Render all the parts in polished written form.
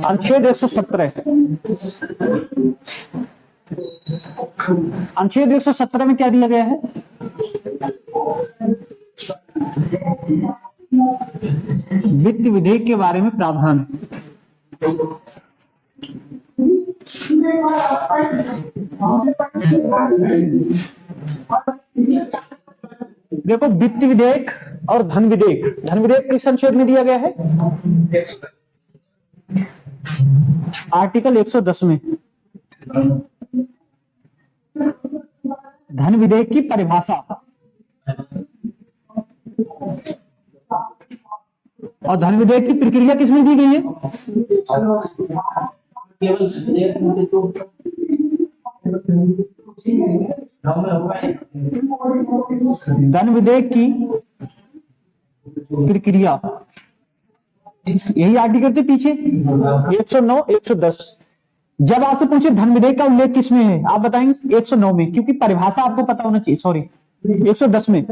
अनुच्छेद 117, अनुच्छेद 117 में क्या दिया गया है? वित्त विधेयक के बारे में प्रावधान। देखो, वित्त विधेयक और धन विधेयक, धन विधेयक किस अनुच्छेद में दिया गया है? आर्टिकल 110 में। धन विधेयक की परिभाषा और धन विधेयक की प्रक्रिया किसमें दी गई है? धन विधेयक की प्रक्रिया, यही आर्टिकल थे पीछे 109, 110। जब आपसे पूछे धन विधेयक का उल्लेख किसमें है, आप बताएंगे 109 में, क्योंकि परिभाषा आपको पता होना चाहिए। सॉरी, 110 में।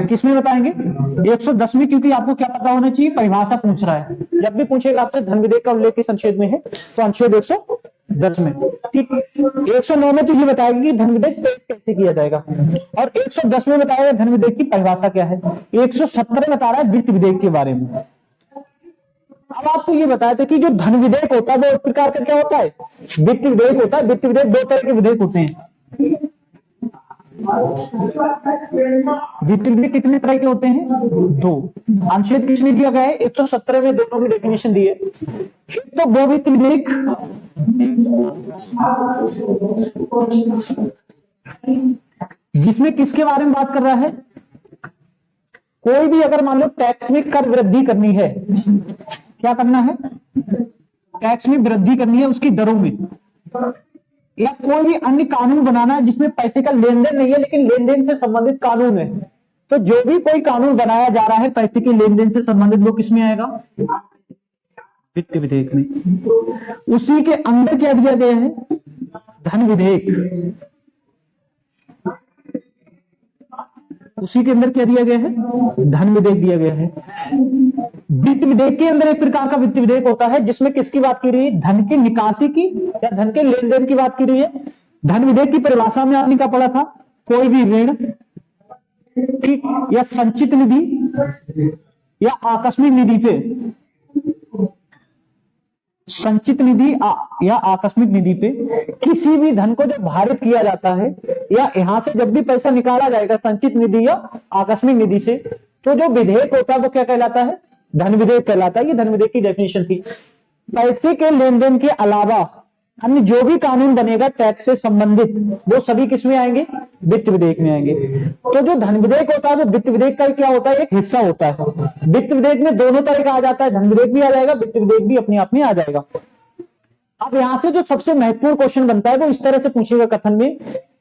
किसमें बताएंगे? 110 में, क्योंकि आपको क्या पता होना चाहिए? परिभाषा पूछ रहा है। जब भी पूछेगा आपसे धन विधेयक का उल्लेख किस अनुच्छेद में है, तो अनुच्छेद 110 में। ठीक, 109 में तो ये बताएगा कि धन विधेयक पेश कैसे किया जाएगा, और 110 में बताएगा धन विधेयक की परिभाषा क्या है। 117 बता रहा है वित्त विधेयक के बारे में। अब आपको ये बताया था कि जो धन विधेयक होता है वो एक प्रकार का क्या होता है? वित्त विधेयक होता है। वित्त विधेयक दो तरह के विधेयक होते हैं। वित्त विधेयक कितने तरह के होते हैं? दो। अनुच्छेद किसमें दिया गया है? 117 में दोनों की डेफिनेशन दी है। तो वो वित्त विधेयक जिसमें किसके बारे में बात कर रहा है? कोई भी अगर मान लो टैक्स में कर वृद्धि करनी है, क्या करना है? टैक्स में वृद्धि करनी है उसकी दरों में, या कोई भी अन्य कानून बनाना है जिसमें पैसे का लेन देन नहीं है लेकिन लेन देन से संबंधित कानून है, तो जो भी कोई कानून बनाया जा रहा है पैसे के लेन देन से संबंधित, वो किसमें आएगा? वित्त विधेयक में। उसी के अंदर क्या दिया गया है? धन विधेयक। उसी के अंदर क्या दिया गया है? धन विधेयक दिया गया है। वित्त विधेयक के अंदर एक प्रकार का वित्त विधेयक होता है जिसमें किसकी बात की रही है? धन की निकासी की या धन के लेन देन की बात की रही है। धन विधेयक की परिभाषा में आपने क्या पढ़ा था? कोई भी ऋण, ठीक, या संचित निधि या आकस्मिक निधि पे, संचित निधि या आकस्मिक निधि पे किसी भी धन को जब भारित किया जाता है या यहां से जब भी पैसा निकाला जाएगा संचित निधि या आकस्मिक निधि से, तो जो विधेयक होता है वो क्या कहलाता है? धन विधेयक कहलाता है। ये धन विधेयक की डेफिनेशन थी। पैसे के लेन देन के अलावा अन्य जो भी कानून बनेगा टैक्स से संबंधित, वो सभी किसमें आएंगे? वित्त विधेयक में आएंगे। तो जो धन विधेयक होता है वो वित्त विधेयक का क्या होता है? एक हिस्सा होता है। वित्त विधेयक में दोनों तरह का आ जाता है, धन विधेयक भी आ जाएगा, वित्त विधेयक भी अपने आप में आ जाएगा। अब यहां से जो सबसे महत्वपूर्ण क्वेश्चन बनता है वो इस तरह से पूछेगा कथन में,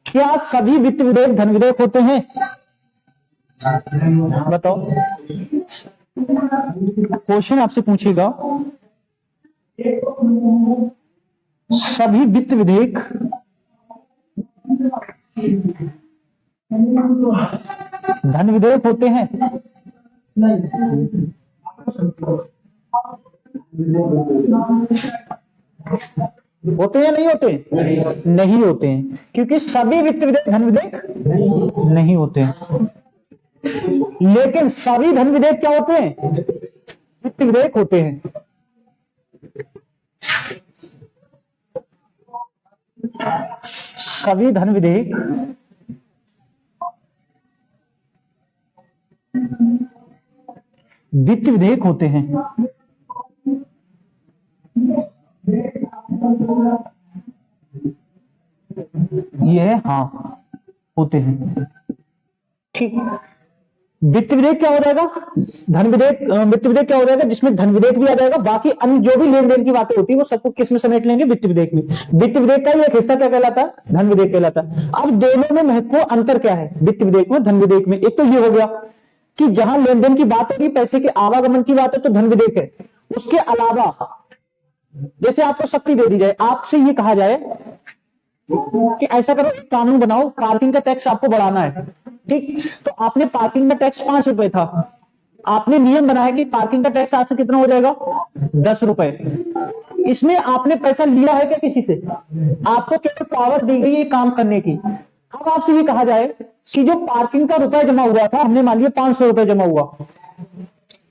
क्या सभी वित्त विधेयक धन विधेयक होते हैं? बताओ, क्वेश्चन आपसे पूछेगा सभी वित्त विधेयक धन विधेयक होते हैं? होते हैं नहीं होते? नहीं होते हैं, क्योंकि सभी वित्त विधेयक धन विधेयक नहीं होते हैं। लेकिन सभी धन विधेयक क्या होते हैं? वित्त विधेयक होते हैं। सभी धन विधेयक वित्त विधेयक होते हैं। ये हाँ होते हैं। ठीक, वित्त विधेयक क्या हो जाएगा? धन विधेयक, वित्त विधेयक क्या हो जाएगा? जिसमें धन विधेयक भी आ जाएगा, बाकी अन्य जो भी लेन देन की बातें होती है वो सबको किस में समेट लेंगे? वित्त विधेयक में। वित्त विधेयक का एक हिस्सा क्या कहलाता है? धन विधेयक कहलाता है। अब दोनों में महत्वपूर्ण अंतर क्या है वित्त विधेयक में धन विधेयक में? एक तो ये हो गया कि जहां लेन देन की बात होगी, पैसे के आवागमन की बात है, तो धन विधेयक है। उसके अलावा जैसे आपको शक्ति दे दी जाए, आपसे ये कहा जाए कि ऐसा करो, एक कानून बनाओ, पार्किंग का टैक्स आपको बढ़ाना है, ठीक, तो आपने पार्किंग का टैक्स 5 रुपए था, आपने नियम बनाया कि पार्किंग का टैक्स आज से कितना हो जाएगा, 10 रुपए। इसमें आपने पैसा लिया है क्या किसी से? आपको केवल पावर दी गई है काम करने की। अब आपसे ये कहा जाए कि जो पार्किंग का रुपया जमा हुआ था, हमने मान लिया 500 रुपए जमा हुआ,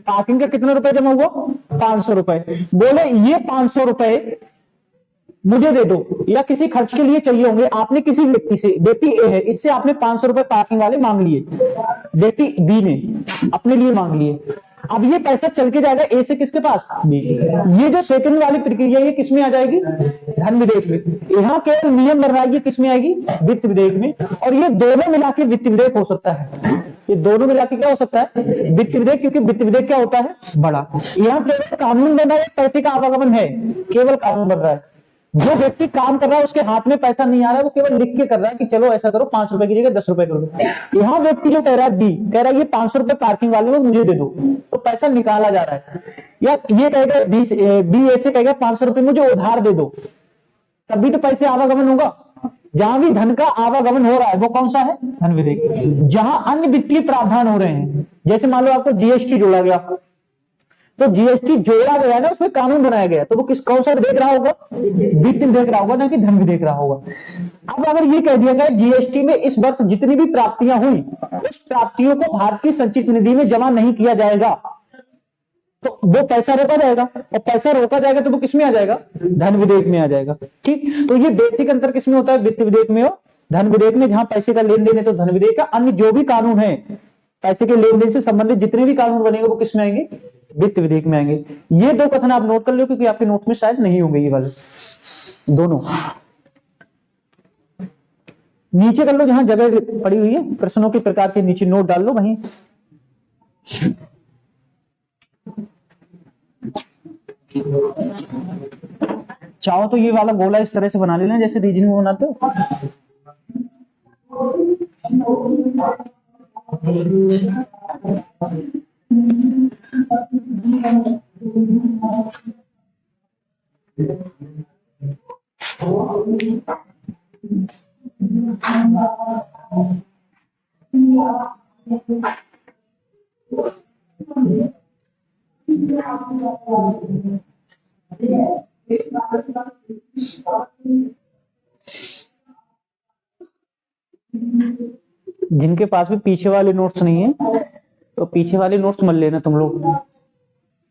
पार्किंग का कितना रुपए जमा हुआ, 500 रुपए। बोले ये 500 रुपए मुझे दे दो, या किसी खर्च के लिए चाहिए होंगे, आपने किसी व्यक्ति से, व्यक्ति ए है, इससे आपने 500 रुपए पार्किंग वाले मांग लिए, व्यक्ति बी ने अपने लिए मांग लिए। अब ये पैसा चल के जाएगा ए से किसके पास, बी। ये जो सेकंड वाली प्रक्रिया ये किसमें आ जाएगी, धन विधेयक में। यहाँ केवल नियम बन रहा है, ये किसमें आएगी, वित्त विधेयक में। और ये दोनों मिला के वित्त विधेयक हो सकता है, ये दोनों मिला के क्या हो सकता है, वित्त विधेयक, क्योंकि वित्त विधेयक क्या होता है, बड़ा। यहाँ केवल कानून बन रहा है, पैसे का आवागमन है, केवल कानून बन रहा है। जो व्यक्ति काम कर रहा है उसके हाथ में पैसा नहीं आ रहा है, वो केवल लिख के कर रहा है कि चलो ऐसा करो, 5 रुपए की जगह 10 रुपए कर दो। यहाँ व्यक्ति जो कह रहा है, बी कह रहा है ये 500 रुपए पार्किंग वाले को मुझे दे दो, तो पैसा निकाला जा रहा है। या ये कहेगा बी ऐसे कहेगा 500 रुपए मुझे उधार दे दो, तभी तो पैसे आवागमन होगा। जहां भी धन का आवागमन हो रहा है वो कौन सा है, धन विधेयक। जहां अन्य वित्तीय प्रावधान हो रहे हैं, जैसे मान लो आपको जीएसटी जोड़ा गया, तो जीएसटी जोड़ा गया ना, उसमें कानून बनाया गया, तो वो किस कौन सा देख रहा होगा, वित्त देख रहा होगा, ना कि धन भी देख रहा होगा। अब अगर ये कह दिया गया जीएसटी में इस वर्ष जितनी भी प्राप्तियां हुई, उस प्राप्तियों को भारतीय संचित निधि में जमा नहीं किया जाएगा, तो वो पैसा रोका जाएगा, और पैसा रोका जाएगा तो वो किसमें आ जाएगा, धन विधेयक में आ जाएगा। ठीक, तो ये बेसिक अंतर किसमें होता है, वित्त विधेयक में और धन विधेयक में। जहां पैसे का लेन देन है तो धन विधेयक का, अन्य जो भी कानून है पैसे के लेन देन से संबंधित जितने भी कानून बनेंगे वो किसमें आएंगे, वित्त विधेयक में आएंगे। ये दो कथन आप नोट कर लो, क्योंकि आपके नोट में शायद नहीं होंगे ये वाले दोनों। नीचे कर लो जहां जगह पड़ी हुई है, प्रश्नों के प्रकार के नीचे नोट डाल लो वहीं। चाहो तो ये वाला गोला इस तरह से बना लेना जैसे रीजनिंग में बनाते हो। जिनके पास भी पीछे वाले नोट्स नहीं है तो पीछे वाले नोट्स मत लेना तुम लोग,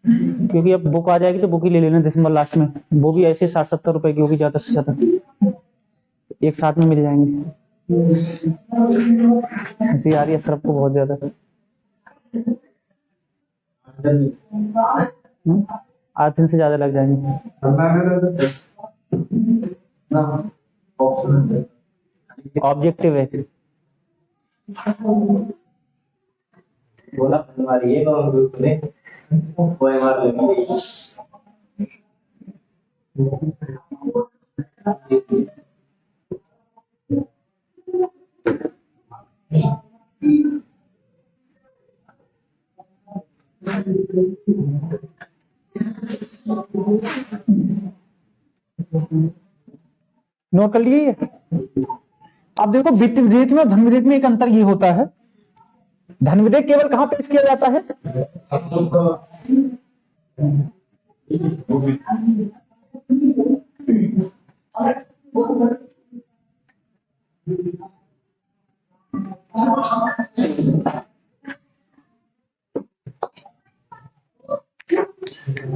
क्योंकि अब बुक आ जाएगी तो बुक ही ले लेना दिसंबर लास्ट में। वो भी ऐसे 60-70 रुपए की होगी ज्यादा से ज्यादा, एक साथ में मिल जाएंगे। ऐसी आ रही है सरफ को बहुत ज्यादा। 8 दिन से ज्यादा लग जाएंगे। ऑब्जेक्टिव है बोला हमारी ये ग्रुप ने वो हमारे नोट कर लिए। अब देखो वित्त विधेयक में और धन विधेयक में एक अंतर ये होता है, धन विधेयक केवल कहां पेश किया जाता है,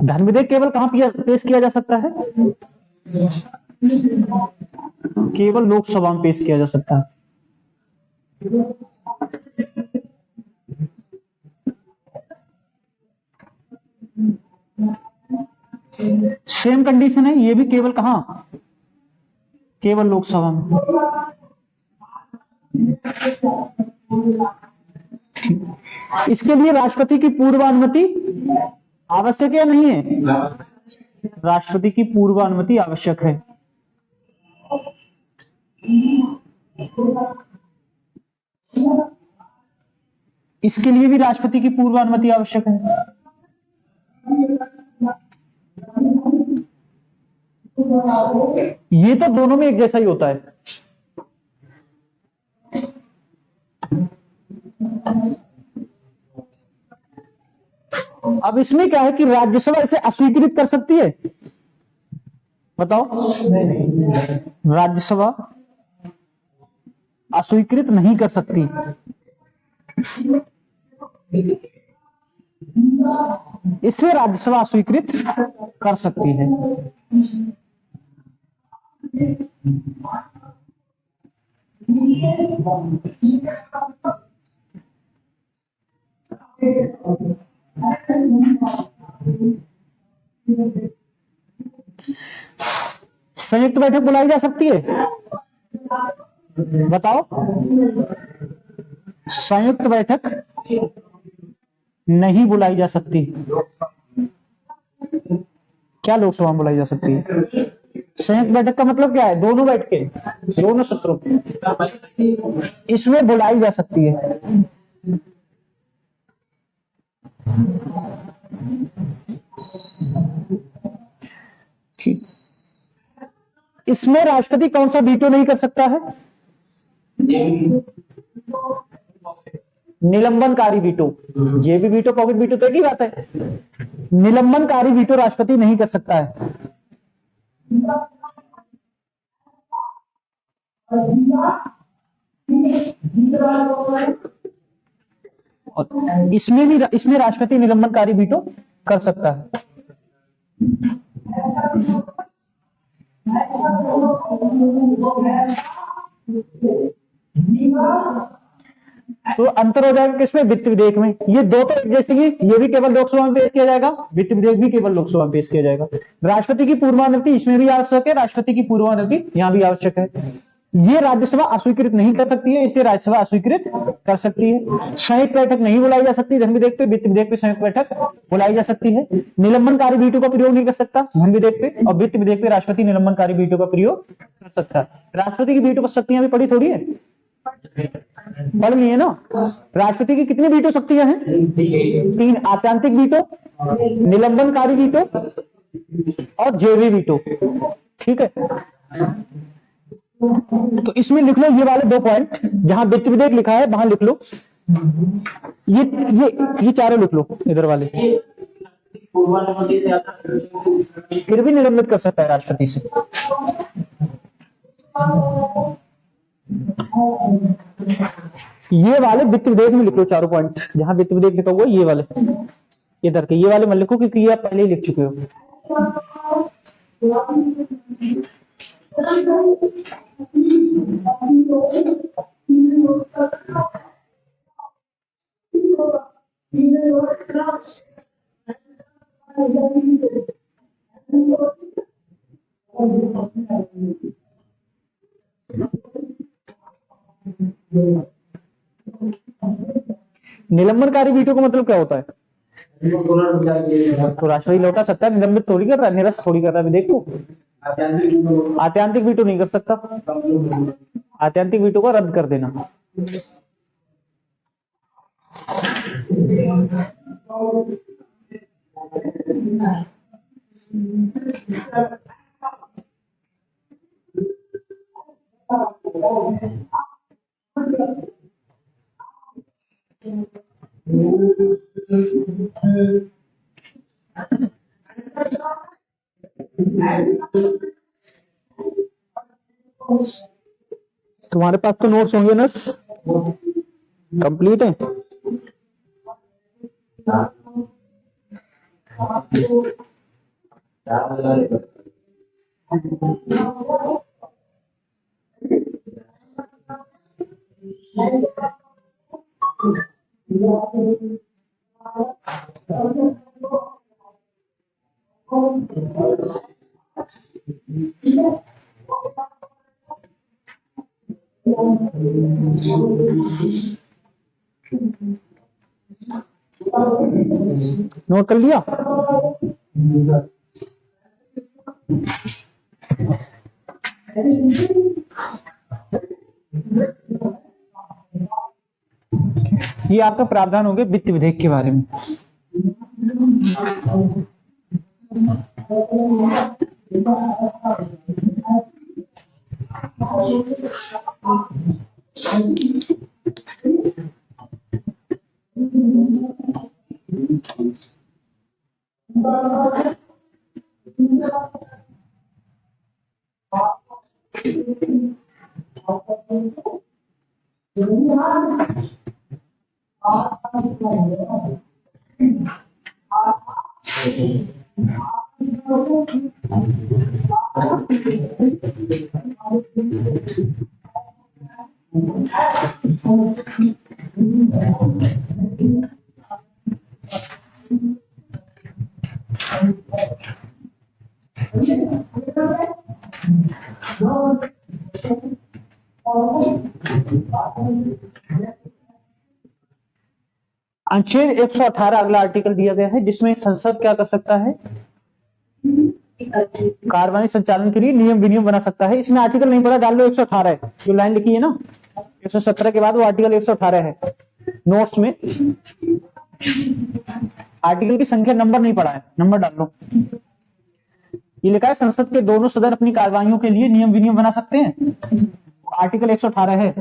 धन विधेयक केवल कहां पेश किया जा सकता है, केवल लोकसभा में पेश किया जा सकता है। सेम कंडीशन है, ये भी केवल कहां, केवल लोकसभा में। इसके लिए राष्ट्रपति की पूर्व अनुमति आवश्यक या नहीं है, राष्ट्रपति की पूर्व अनुमति आवश्यक है। इसके लिए भी राष्ट्रपति की पूर्व अनुमति आवश्यक है। ये तो दोनों में एक जैसा ही होता है। अब इसमें क्या है कि राज्यसभा इसे अस्वीकृत कर सकती है, बताओ। राज्यसभा अस्वीकृत नहीं कर सकती, इसे राज्यसभा अस्वीकृत कर सकती है। संयुक्त बैठक बुलाई जा सकती है, बताओ। संयुक्त बैठक नहीं बुलाई जा सकती, क्या लोकसभा में बुलाई जा सकती है? संयुक्त बैठक का मतलब क्या है? दोनों बैठ के, दोनों सत्रों की, इसमें बुलाई जा सकती है। इसमें राष्ट्रपति कौन सा वीटो नहीं कर सकता है? निलंबनकारी वीटो। ये भी वीटो पॉकेट वीटो तो एक ही बात है। निलंबनकारी वीटो राष्ट्रपति नहीं कर सकता है। और इसमें राष्ट्रपति निलंबनकारी वीटो कर सकता है। तो अंतर हो जाएगा किसमें? वित्त विधेयक में। ये दो तो जैसे कि ये भी केवल लोकसभा में पेश किया जाएगा, वित्त विधेयक भी केवल लोकसभा में पेश किया जाएगा। राष्ट्रपति की पूर्वानुमति इसमें भी आवश्यक है, राष्ट्रपति की पूर्वानुमति यहां भी आवश्यक है। ये राज्यसभा अस्वीकृत नहीं कर सकती है, इसे राज्यसभा अस्वीकृत कर सकती है। संयुक्त बैठक नहीं बुलाई जा सकती धन विधेयक पे, वित्त विधेयक पे संयुक्त बैठक बुलाई जा सकती है। निलंबनकारी वीटो का प्रयोग नहीं कर सकता धन विधेयक पे, और वित्त विधेयक पे राष्ट्रपति निलंबनकारी वीटो का प्रयोग कर सकता है। राष्ट्रपति की वीटो शक्तियां भी पड़ी थोड़ी है, पढ़ लिए ना। राष्ट्रपति की कितनी वीटो शक्तियां हैं? 3, आत्यांतिक वीटो, निलंबनकारी वीटो और जेवी वीटो, ठीक है। तो इसमें लिख लो ये वाले 2 पॉइंट, जहां वित्त विधेयक लिखा है वहां लिख लो, ये चारों लिख लो इधर वाले। फिर भी निलंबित कर सकता है राष्ट्रपति से। ये वाले वित्त विधेयक में लिख लो चारों पॉइंट, जहां वित्त विधेयक लिखा हुआ ये वाले इधर के, ये वाले मत लिखो क्योंकि ये आप पहले ही लिख चुके हो। निलंबनकारी वीटो का मतलब क्या होता है? तो राष्ट्रपति लौटा सकता है, निलंबित थोड़ी कर रहा है, निरस्त थोड़ी कर रहा है। देखो आत्यांतिक वीटो नहीं कर सकता, आत्यांतिक वीटो को रद्द कर देना। तुम्हारे पास तो नोट्स होंगे ना, कंप्लीट है? नोट कर लिया? ये आपका प्रावधान हो गया वित्त विधेयक के बारे में। अनुच्छेद 118 अगला आर्टिकल दिया गया है जिसमें संसद क्या कर सकता है, कार्यवाही संचालन के लिए नियम विनियम बना सकता है। इसमें आर्टिकल नहीं पड़ा, डाल लो 118 है, जो लाइन लिखी है ना 117 के बाद वो आर्टिकल 118 है। नोट्स में आर्टिकल की संख्या नंबर नहीं पड़ा है, नंबर डाल लो। ये लिखा है संसद के दोनों सदन अपनी कार्यवाहियों के लिए नियम विनियम बना सकते हैं, आर्टिकल 118 है।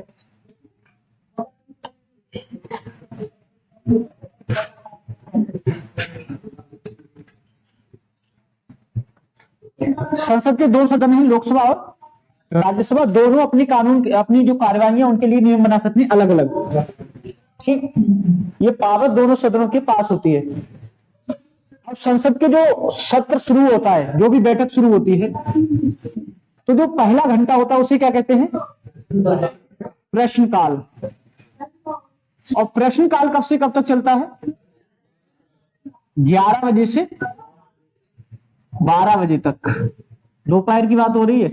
संसद के दो सदन हैं, लोकसभा और राज्यसभा, दोनों अपनी कानून अपनी जो कार्यवाहियां उनके लिए नियम बना सकते हैं अलग अलग। ठीक, ये पावर दोनों सदनों के पास होती है। अब संसद के जो सत्र शुरू होता है, जो भी बैठक शुरू होती है, तो जो पहला घंटा होता है उसे क्या कहते हैं, प्रश्नकाल। और प्रश्नकाल कब से कब तक चलता है, 11 बजे से 12 बजे तक। दोपहर की बात हो रही है।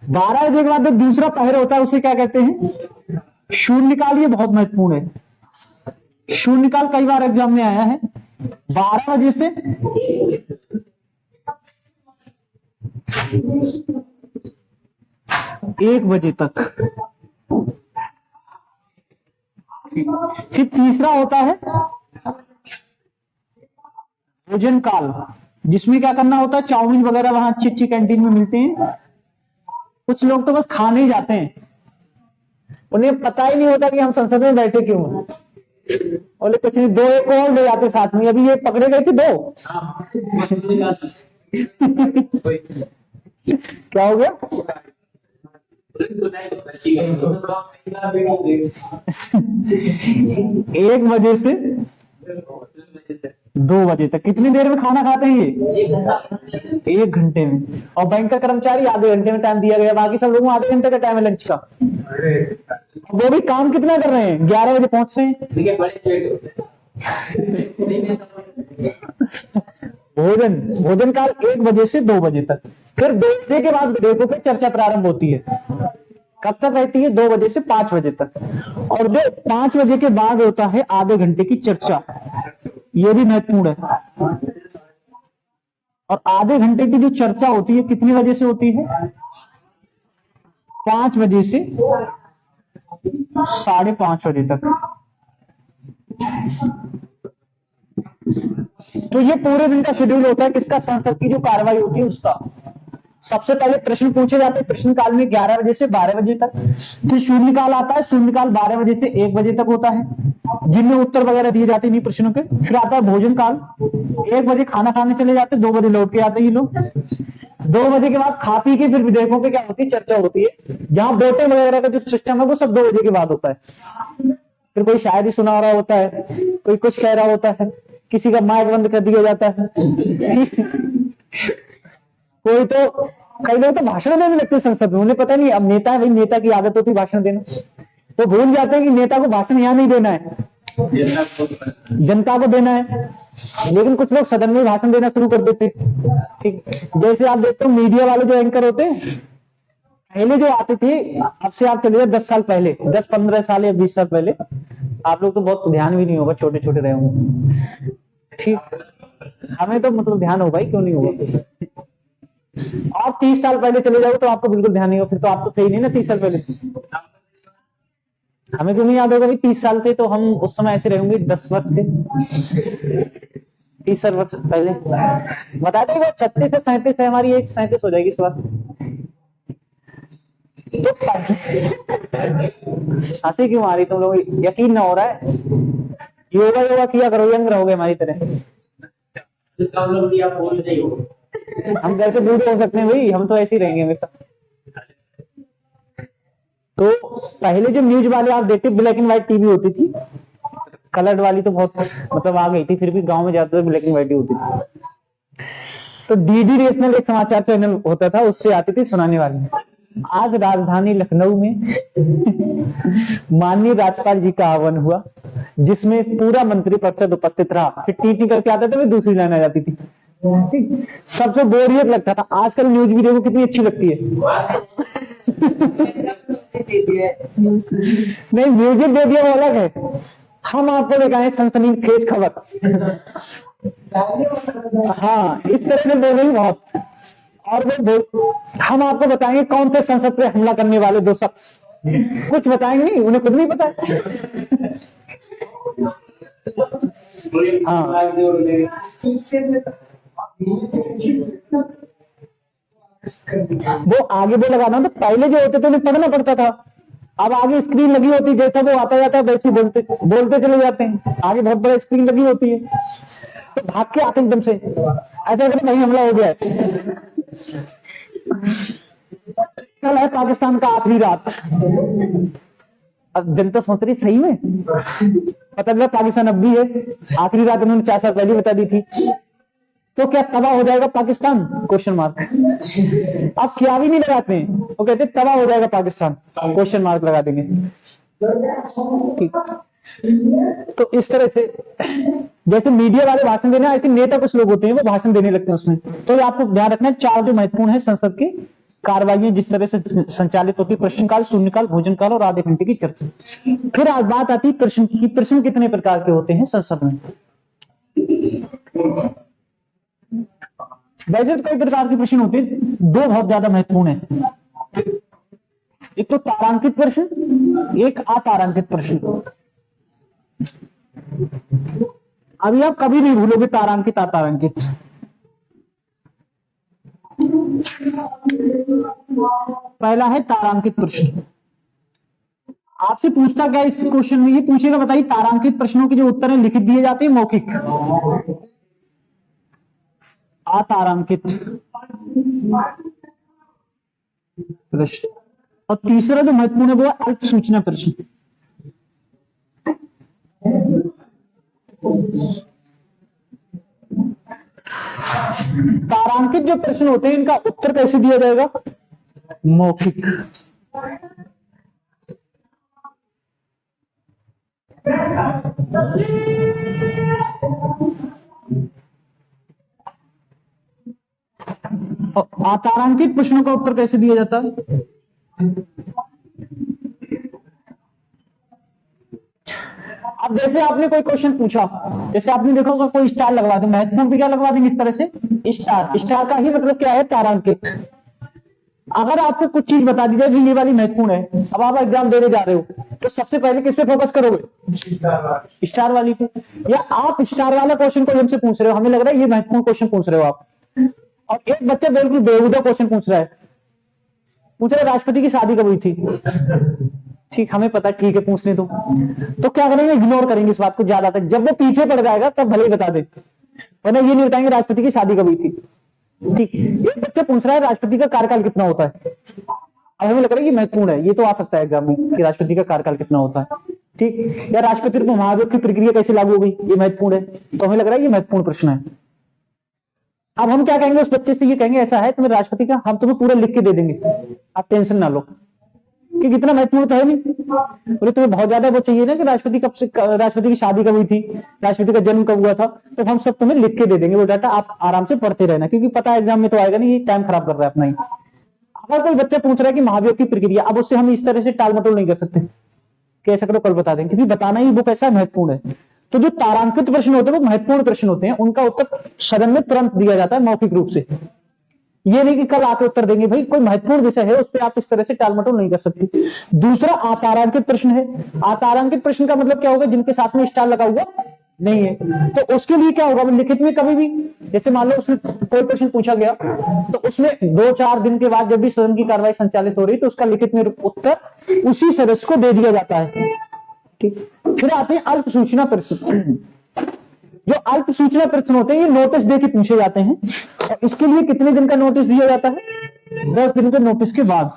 12 बजे के बाद जो दूसरा पहर होता है उसे क्या कहते हैं, शून्यकाल। ये बहुत महत्वपूर्ण है, शून्यकाल कई बार एग्जाम में आया है। 12 बजे से 1 बजे तक। फिर तीसरा होता है भोजन काल, जिसमें क्या करना होता है, चाउमीन वगैरह वहां अच्छी अच्छी कैंटीन में मिलते हैं। कुछ लोग तो बस खाने ही जाते हैं, उन्हें पता ही नहीं होता कि हम संसद में बैठे क्यों हैं। बोले कुछ नहीं, 2 एक और ले जाते साथ में। अभी ये पकड़े गए थे 2। क्या हो गया, 1 बजे से 2 बजे तक। कितनी देर में खाना खाते हैं ये, 1 घंटे में। और बैंक का कर्मचारी आधे घंटे में टाइम दिया गया, बाकी सब लोगों को आधे घंटे का टाइम है लंच का। वो भी काम कितना कर रहे हैं, 11 बजे पहुंच रहे हैं। भोजन काल 1 बजे से 2 बजे तक। फिर 2 बजे के बाद विधेयकों पर चर्चा प्रारंभ होती है। कब तक रहती है, 2 बजे से 5 बजे तक। और जो 5 बजे के बाद होता है आधे घंटे की चर्चा, ये भी महत्वपूर्ण है। और आधे घंटे की जो चर्चा होती है कितनी बजे से होती है, 5 बजे से 5:30 बजे तक। तो ये पूरे दिन का शेड्यूल होता है किसका, संसद की जो कार्रवाई होती है उसका। सबसे पहले प्रश्न पूछे जाते हैं प्रश्नकाल में 11 बजे से 12 बजे तक। फिर शून्यकाल आता है, शून्यकाल 12 बजे से 1 बजे तक होता है, जिनमें उत्तर वगैरह दिए जाते हैं इन प्रश्नों के। फिर आता है भोजन काल, 1 बजे खाना खाने चले जाते हैं, 2 बजे लौट के आते हैं ये लोग। 2 बजे के बाद खा पी के फिर विधेयकों पे क्या होती है, चर्चा होती है। जहां वोटिंग वगैरह का जो सिस्टम है वो सब 2 बजे के बाद होता है। फिर कोई शायरी सुना रहा होता है, कोई कुछ कह रहा होता है, किसी का माइक बंद कर दिया जाता है। कोई तो, कई लोग तो भाषण देने लगते हैं संसद में, उन्हें पता नहीं, अब नेता है भाई, नेता की आदत होती है भाषण देना, तो भूल जाते हैं कि नेता को भाषण यहाँ नहीं देना है, जनता को देना है। लेकिन कुछ लोग सदन में भाषण देना शुरू कर देते। ठीक, जैसे आप देखते हो मीडिया वाले जो एंकर होते हैं, पहले जो आते थे, अब से आप चलिए 10 साल पहले, 10-15 साल या 20 साल पहले, आप लोग तो बहुत ध्यान भी नहीं होगा, छोटे छोटे रहे होंगे। ठीक, हमें तो मतलब ध्यान होगा ही, क्यों नहीं होगा। आप 30 साल पहले चले जाओ तो आपको बिल्कुल ध्यान नहीं होगा, फिर तो आप तो थे ही नहीं ना 30 साल पहले। हमें क्यों नहीं याद होगा भाई, 30 साल थे तो हम उस समय ऐसे रहेंगे, 10 वर्ष थे, 30 वर्ष पहले। बताते हैं 36 से 37 है हमारी एज, 37 हो जाएगी इस बार। हंसी क्यों आ रही तुम लोग, यकीन ना हो रहा है। योगा योगा किया करो, यंग रहोगे हमारी तरह। जितना हम लोग आप बोल रहे हो, हम घर से बूढ़े हो सकते हैं भाई, हम तो ऐसे ही रहेंगे हमेशा। तो पहले जो न्यूज वाले आप देखते, ब्लैक एंड व्हाइट टीवी होती थी, कलर्ड वाली तो बहुत मतलब आ गई थी, फिर भी गांव में ज्यादातर ब्लैक एंड व्हाइट ही होती थी। तो डीडी नेशनल एक समाचार चैनल होता था, उससे आती थी सुनाने वाली। आज राजधानी लखनऊ में माननीय राज्यपाल जी का आह्वान हुआ, जिसमें पूरा मंत्री परिषद उपस्थित रहा। फिर टीटी करके आता था, फिर दूसरी लाइन आ जाती थी। सबसे बोरियत लगता था। आजकल न्यूज भी देखो कितनी अच्छी लगती है। नहीं, म्यूजिक दे दिया वो अलग है, हम आपको दिखाएं सनसनीखेज खबर। हाँ, इस तरह से बोल रही बहुत। और हम आपको बताएंगे कौन थे संसद पे हमला करने वाले दो शख्स। कुछ बताएंगे नहीं, उन्हें खुद नहीं पता है। हाँ, वो आगे वो लगाना, तो पहले जो होते थे उन्हें पढ़ना पड़ता था। अब आगे स्क्रीन लगी होती, जैसा वो आता जाता है वैसे ही बोलते चले जाते हैं। आगे बहुत बड़ा स्क्रीन लगी होती है, तो भाग के आते एकदम से, ऐसा करके नहीं हमला हो गया है। कल है पाकिस्तान का आखिरी रात। अब जनता सोच रही सही में, पता चला पाकिस्तान अब भी है। आखिरी रात उन्होंने 4 साल पहले बता दी थी। तो क्या तबाह हो जाएगा पाकिस्तान? Question mark. अब क्या भी नहीं लगाते हैं, वो कहते तबाह हो जाएगा पाकिस्तान, क्वेश्चन मार्क लगा देंगे। ठीक, तो इस तरह से जैसे मीडिया वाले भाषण देना, ऐसे नेता कुछ लोग होते हैं वो भाषण देने लगते हैं उसमें। तो ये आपको ध्यान रखना है, 4 जो महत्वपूर्ण है संसद की कार्रवाई जिस तरह से संचालित होती है: प्रश्नकाल, शून्यकाल, भोजनकाल और आधे घंटे की चर्चा। फिर आज बात आती है प्रश्न की। प्रश्न कितने प्रकार के होते हैं संसद में? वैसे तो कई प्रकार के प्रश्न होते हैं, 2 बहुत ज्यादा महत्वपूर्ण है। एक तो तारांकित प्रश्न, एक अतारांकित प्रश्न। अभी आप कभी नहीं भूलोगे तारांकित अतारांकित। पहला है तारांकित प्रश्न। आपसे पूछता क्या इस क्वेश्चन में? ये पूछेगा, बताइए तारांकित प्रश्नों के जो उत्तर हैं लिखित दिए जाते हैं, मौखिक। अतारांकित प्रश्न। और तीसरा जो महत्वपूर्ण है वो है अल्प सूचना प्रश्न। तारांकित जो प्रश्न होते हैं इनका उत्तर कैसे दिया जाएगा? मौखिक। अतारांकित प्रश्नों का उत्तर कैसे दिया जाता है? अब जैसे आपने कोई क्वेश्चन पूछा, जैसे आपने देखा होगा कोई स्टार लगवा दो, महत्वपूर्ण पे क्या लगवा देंगे इस तरह से? स्टार। स्टार का ही मतलब क्या है? तारांकित। अगर आपको कुछ चीज बता दी जाए ये वाली महत्वपूर्ण है, अब आप एग्जाम देने जा रहे हो, तो सबसे पहले किस पे फोकस करोगे? स्टार वाली पे। या आप स्टार वाला क्वेश्चन को हमसे पूछ रहे हो, हमें लग रहा है ये महत्वपूर्ण क्वेश्चन पूछ रहे हो आप, और एक बच्चा बिल्कुल बेहुदा क्वेश्चन पूछ रहा है, राष्ट्रपति की शादी कब हुई थी? ठीक, हमें पता, ठीक है पूछने दो। तो क्या करेंगे? इग्नोर करेंगे इस बात को ज्यादा तक। जब वो पीछे पड़ जाएगा तब भले ही बता दे, वरना ये नहीं बताएंगे राष्ट्रपति की शादी कब हुई थी। ठीक, एक बच्चा पूछ रहा है राष्ट्रपति का कार्यकाल कितना होता है। अब हमें लग रहा है ये महत्वपूर्ण है, ये तो आ सकता है एग्जाम में कि राष्ट्रपति का कार्यकाल कितना होता है। ठीक, या राष्ट्रपति को महाभियोग की प्रक्रिया कैसे लागू हो गई, ये महत्वपूर्ण है, तो हमें लग रहा है ये महत्वपूर्ण प्रश्न है। अब हम क्या कहेंगे उस बच्चे से? ये कहेंगे ऐसा है तुम्हें राष्ट्रपति का, हम तुम्हें पूरा लिख के दे देंगे, आप टेंशन ना लो, कि कितना महत्वपूर्ण तो है नहीं। बोले तुम्हें बहुत ज्यादा वो चाहिए ना कि राष्ट्रपति की शादी कब हुई थी, राष्ट्रपति का जन्म कब हुआ था, तो हम सब तुम्हें लिख के दे देंगे वो डाटा, आप आराम से पढ़ते रहना, क्योंकि पता है एग्जाम में तो आएगा नहीं, ये टाइम खराब कर रहा है अपना ही। अगर कोई बच्चा पूछ रहा है कि महाभियोग की प्रक्रिया, अब उससे हम इस तरह से टाल मटोल नहीं कर सकते कि ऐसा करो कल बता देंगे, क्योंकि बताना ही वो कैसा महत्वपूर्ण है। तो जो तारांकित प्रश्न होते हैं वो महत्वपूर्ण प्रश्न होते हैं, उनका उत्तर सदन में तुरंत दिया जाता है मौखिक रूप से। ये नहीं कि कल आके उत्तर देंगे, भाई कोई महत्वपूर्ण विषय है उस पर आप इस तरह से टाल मटोल नहीं कर सकते। दूसरा अतारांकित प्रश्न है। अतारांकित प्रश्न का मतलब क्या होगा? जिनके साथ में स्टार लगा हुआ नहीं है, तो उसके लिए क्या होगा? लिखित में कभी भी, जैसे मान लो उसमें कोई प्रश्न पूछा गया, तो उसमें 2-4 दिन के बाद जब भी सदन की कार्रवाई संचालित हो रही, तो उसका लिखित में उत्तर उसी सदस्य को दे दिया जाता है। ठीक, फिर आते हैं अल्प सूचना प्रश्न। जो अल्प सूचना प्रश्न होते हैं ये नोटिस दे के पूछे जाते हैं, और इसके लिए कितने दिन का नोटिस दिया जाता है? 10 दिन के नोटिस के बाद।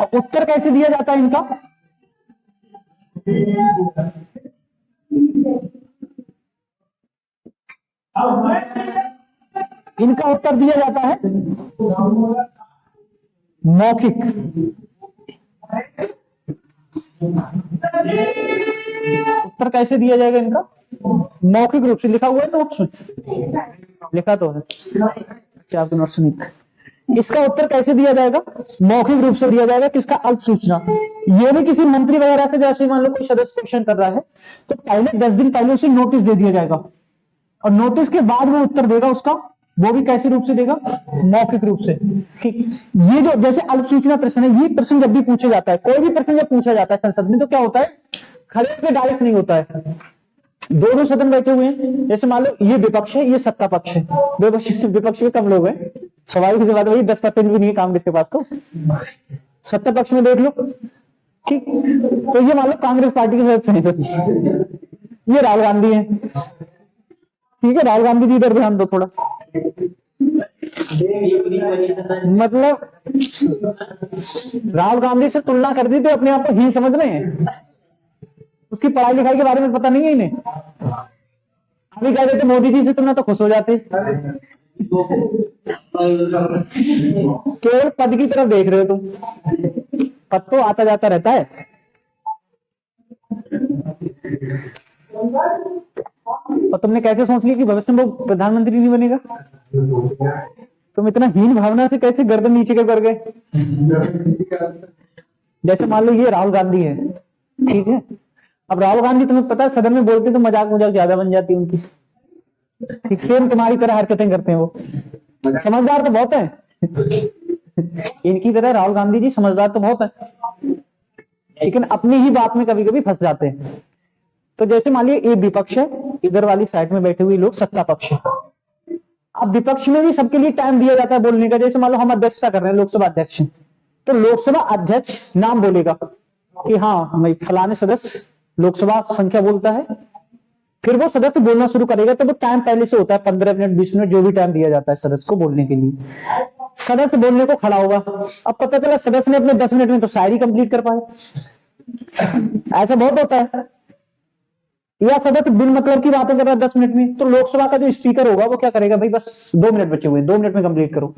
और उत्तर कैसे दिया जाता है इनका? इनका उत्तर दिया जाता है मौखिक। उत्तर कैसे दिया जाएगा इनका? मौखिक रूप से। लिखा हुआ है नोट्स में? लिखा तो है। अच्छा, आपको नोट्स नहीं। इसका उत्तर कैसे दिया जाएगा? मौखिक रूप से दिया जाएगा। किसका? अल्प सूचना। ये भी किसी मंत्री वगैरह से, जैसे मान लो कोई सदस्य क्वेश्चन कर रहा है तो पहले 10 दिन पहले उसे नोटिस दे दिया जाएगा, और नोटिस के बाद वो उत्तर देगा उसका। वो भी कैसे रूप से देगा? मौखिक रूप से। ठीक, ये जो जैसे अल्प सूचना प्रश्न है, ये प्रश्न जब भी पूछा जाता है, कोई भी प्रश्न जब पूछा जाता है संसद में, तो क्या होता है? खड़े होकर डायरेक्ट नहीं होता है, दोनों सदन बैठे हुए हैं। जैसे मान लो ये विपक्ष है, ये सत्ता पक्ष है। विपक्ष में कम लोग हैं, स्वाभाविक सी बात है, 10% भी नहीं है काम किसके पास। तो सत्ता पक्ष में देख लो। ठीक, तो ये मान लो कांग्रेस पार्टी के सदस्य हैं, ये राहुल गांधी है। ठीक है, राहुल गांधी जी इधर ध्यान दो थोड़ा। मतलब राहुल गांधी से तुलना कर दी तो अपने आप को हीन समझ रहे हैं। उसकी पढ़ाई लिखाई के बारे में पता नहीं है इन्हें। अभी कह देते मोदी जी से तुलना तो खुश हो जाते। केवल पद की तरफ देख रहे हो तुम, पद तो आता जाता रहता है। और तुमने कैसे सोच लिया कि भविष्य में वो प्रधानमंत्री नहीं बनेगा? तुम इतना हीन भावना से कैसे गर्दन नीचे के कर गए? जैसे मान लो ये राहुल गांधी है, ठीक है। अब राहुल गांधी तुम्हें पता है सदन में बोलते तो मजाक ज्यादा बन जाती है उनकी। ठीक, सेम तुम्हारी तरह हरकतें करते हैं वो। समझदार तो बहुत है इनकी तरह राहुल गांधी जी समझदार तो बहुत है, लेकिन अपनी ही बात में कभी कभी फंस जाते हैं। तो जैसे मान लीजिए ये विपक्ष है, इधर वाली साइड में बैठे हुए लोग सत्ता पक्ष है। अब विपक्ष में भी सबके लिए टाइम दिया जाता है बोलने का। जैसे मान लो हम अध्यक्षता कर रहे हैं, लोकसभा अध्यक्ष, तो लोकसभा अध्यक्ष नाम बोलेगा कि हाँ फलाने सदस्य लोकसभा संख्या बोलता है, फिर वो सदस्य बोलना शुरू करेगा। तो वो टाइम पहले से होता है, 15 मिनट 20 मिनट जो भी टाइम दिया जाता है सदस्य को बोलने के लिए। सदस्य बोलने को खड़ा होगा, अब पता चला सदस्य ने अपने 10 मिनट में तो शायरी कंप्लीट कर पाए। ऐसा बहुत होता है। या सदस्य बिन मतलब की बातें कर रहा है 10 मिनट में, तो लोकसभा का जो स्पीकर होगा वो क्या करेगा, भाई बस 2 मिनट बचे हुए, 2 मिनट में कंप्लीट करो।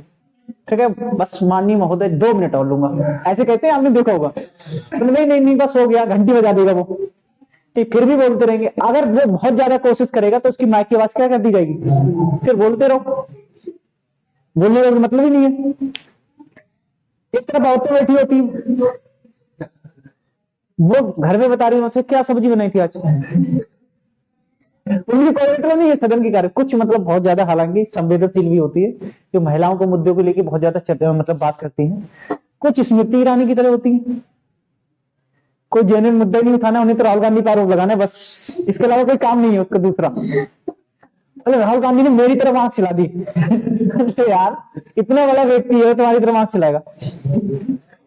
ठीक है, बस माननीय महोदय 2 मिनट और लूंगा, ऐसे कहते हैं, आपने देखा होगा। तो नहीं बस हो गया, घंटी बजा देगा वो। ठीक, फिर भी बोलते रहेंगे। अगर वो बहुत ज्यादा कोशिश करेगा तो उसकी माइक की आवाज क्या कर दी जाएगी, फिर बोलते रहो। बोलने का मतलब ही नहीं है। एक तरफ औरतें बैठी होती है, वो घर में बता रही मुझसे क्या सब्जी बनाई थी आज। उनकी कोऑर्डिनेटर नहीं है सदन की कार्य, कुछ मतलब बहुत ज्यादा हालांकि संवेदनशील भी होती है, जो महिलाओं को मुद्दों को लेकर बहुत ज्यादा मतलब बात करती हैं। कुछ स्मृति ईरानी की तरह होती है, कोई जेन्युइन मुद्दा ही नहीं उठाना, उन्हें तो राहुल गांधी पर आरोप लगाना है बस, इसके अलावा कोई काम नहीं है उसका दूसरा। अरे राहुल गांधी ने मेरी तरफ आंख चिल्ला दी तो यार इतना बड़ा व्यक्ति है, तुम्हारी तरफ आंख चिल्लाएगा?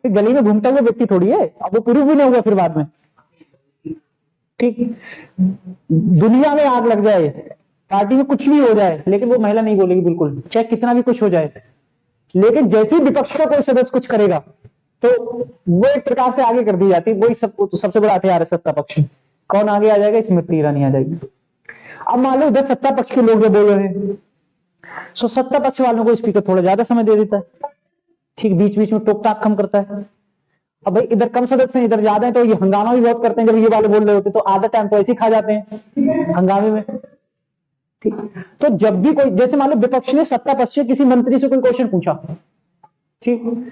गली में घूमता हुआ व्यक्ति थोड़ी है। अब वो प्रूफ भी नहीं हुआ फिर बाद में। ठीक, दुनिया में आग लग जाए, पार्टी में कुछ भी हो जाए, लेकिन वो महिला नहीं बोलेगी बिल्कुल, चाहे कितना भी कुछ हो जाए। लेकिन जैसे ही विपक्ष का कोई सदस्य कुछ करेगा तो वो एक प्रकार से आगे कर दी जाती है। वही सबसे बड़ा हथियार है सत्ता पक्ष। कौन आगे आ जाएगा? स्मृति ईरानी आ जाएगी। अब मान लो इधर सत्ता पक्ष के लोग जो बोल रहे हैं, सो सत्ता पक्ष वालों को स्पीकर थोड़ा ज्यादा समय दे देता है। ठीक, बीच बीच में टोक टाक कम करता है। अब भाई इधर कम सदस्य हैं, इधर ज्यादा है, तो ये हंगामा भी बहुत करते हैं। जब ये वाले बोल रहे होते तो आधा टाइम तो ऐसे ही खा जाते हैं हंगामे में। ठीक, तो जब भी कोई, जैसे मान लो विपक्ष ने सत्ता पक्ष से किसी मंत्री से कोई क्वेश्चन पूछा, ठीक,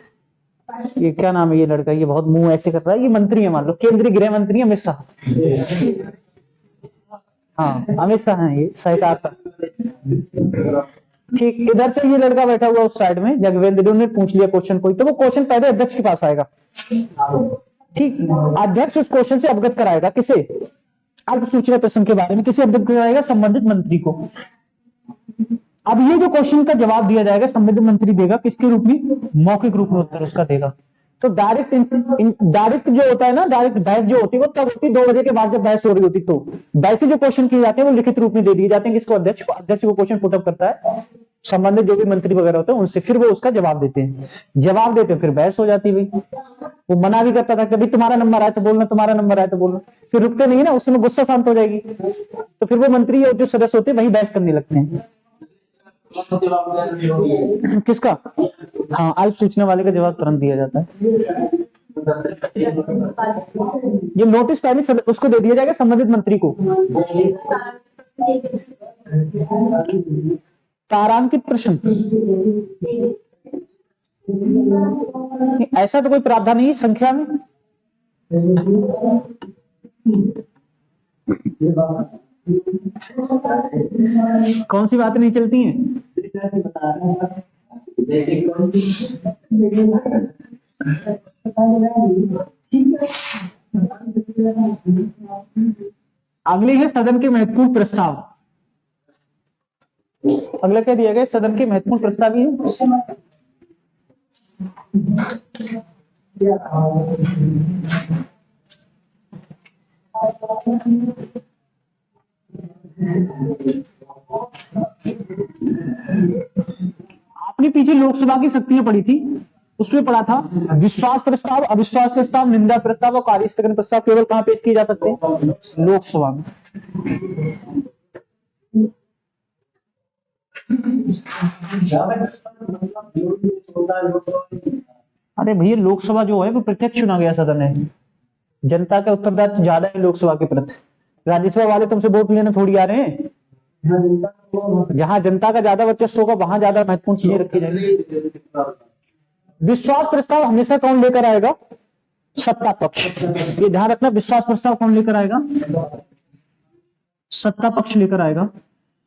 ये क्या नाम है ये लड़का, ये बहुत मुंह ऐसे कर रहा है, ये मंत्री है, मान लो केंद्रीय गृह मंत्री अमित शाह। हाँ, अमित शाह है ये सहकारिता। ठीक, इधर से ये लड़का बैठा हुआ उस साइड में, जगवेंद्र ने पूछ लिया क्वेश्चन कोई, तो वो क्वेश्चन पहले अध्यक्ष के पास आएगा। ठीक, अध्यक्ष उस क्वेश्चन से अवगत कराएगा, किसे? अल्प सूचना प्रश्न के बारे में किसे अवगत कराएगा? संबंधित मंत्री को। अब ये जो क्वेश्चन का जवाब दिया जाएगा संबंधित मंत्री देगा, किसके रूप में? मौखिक रूप में उत्तर उसका देगा। तो डायरेक्ट जो होता है ना, डायरेक्ट बहस जो होती है वो तब होती है 2 बजे के बाद जब बहस हो रही होती, तो वैसे जो क्वेश्चन किए जाते हैं वो लिखित रूप में दे दिए जाते हैं किसको? अध्यक्ष को। अध्यक्ष वो क्वेश्चन पुटअप करता है, संबंधित जो भी मंत्री वगैरह होते हैं उनसे, फिर वो उसका जवाब देते हैं। जवाब देते फिर बहस हो जाती है। वो मना भी करता था कभी तुम्हारा नंबर आया तो बोलना, तुम्हारा नंबर आया तो बोलना, फिर रुकते नहीं ना, उस समय गुस्सा शांत हो जाएगी, तो फिर वो मंत्री और जो सदस्य होते हैं वही बहस करने लगते हैं। किसका? हाँ, अल्प सूचना वाले का जवाब तुरंत दिया जाता है। ये नोटिस पहले उसको दे दिया जाएगा संबंधित मंत्री को। तारांकित प्रश्न, ऐसा तो कोई प्रावधान नहीं संख्या में। कौन सी बातें नहीं चलती हैं? अगले है सदन के महत्वपूर्ण प्रस्ताव। अगला क्या दिया गया? सदन के महत्वपूर्ण प्रस्ताव ही है। आपने पीछे लोकसभा की शक्तियां पढ़ी थी, उसमें पढ़ा था विश्वास प्रस्ताव, अविश्वास प्रस्ताव, निंदा प्रस्ताव और कार्य स्थगन प्रस्ताव केवल कहां पेश किए जा सकते हैं? लोकसभा में। अरे भैया, लोकसभा जो है वो प्रत्यक्ष चुना गया सदन है, जनता का उत्तरदायित्व ज्यादा है लोकसभा के प्रति। राज्यसभा वाले तुमसे वोट लेने थोड़ी आ रहे हैं। जहां जनता का ज्यादा वर्चस्व होगा वहां ज्यादा महत्वपूर्ण चीजें रखी जाएंगी। विश्वास प्रस्ताव हमेशा कौन लेकर आएगा? सत्ता पक्ष। ये ध्यान रखना, विश्वास प्रस्ताव कौन लेकर आएगा? सत्ता पक्ष लेकर आएगा।